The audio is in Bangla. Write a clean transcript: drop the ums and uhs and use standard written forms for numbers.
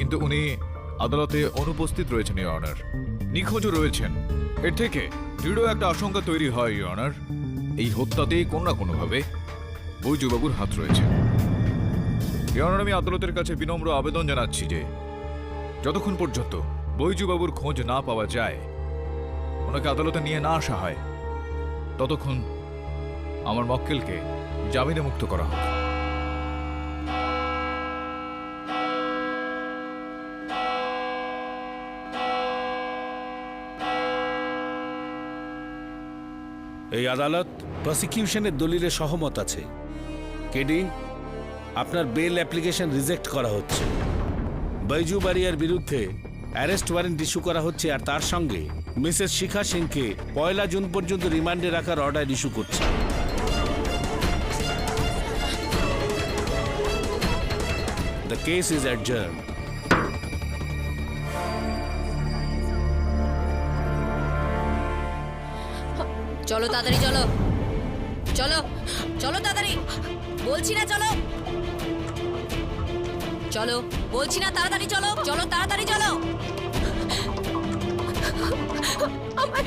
কিন্তু উনি আদালতে অনুপস্থিত রয়েছেন ইওর অনার, নিখোঁজও রয়েছেন। এর থেকে দৃঢ় একটা আশঙ্কা তৈরি হয় ইওর অনার, এই হত্যাতেই কোনো না কোনোভাবে বৈজুবাবুর হাত রয়েছে। ইওর অনার, আমি আদালতের কাছে বিনম্র আবেদন জানাচ্ছি যে যতক্ষণ পর্যন্ত বৈজুবাবুর খোঁজ না পাওয়া যায়, ওনাকে আদালতে নিয়ে না আসা হয়, ততক্ষণ আমার মক্কেলকে জামিনে মুক্ত করা হোক। এই আদালত প্রসিকিউশনের দলিলে সহমত আছে। কেডি, আপনার বেল অ্যাপ্লিকেশন রিজেক্ট করা হচ্ছে। বৈজু বারিয়ার বিরুদ্ধে অ্যারেস্ট ওয়ারেন্ট ইস্যু করা হচ্ছে, আর তার সঙ্গে মিসেস শিখা সিংকে 1 জুন পর্যন্ত রিমান্ডে রাখার অর্ডার ইস্যু করছে। The case is adjourned. চলো তাড়াতাড়ি, চলো চলো চলো তাড়াতাড়ি, বলছি না চলো, চলো বলছি না, তাড়াতাড়ি চলো, চলো তাড়াতাড়ি চলো। আমার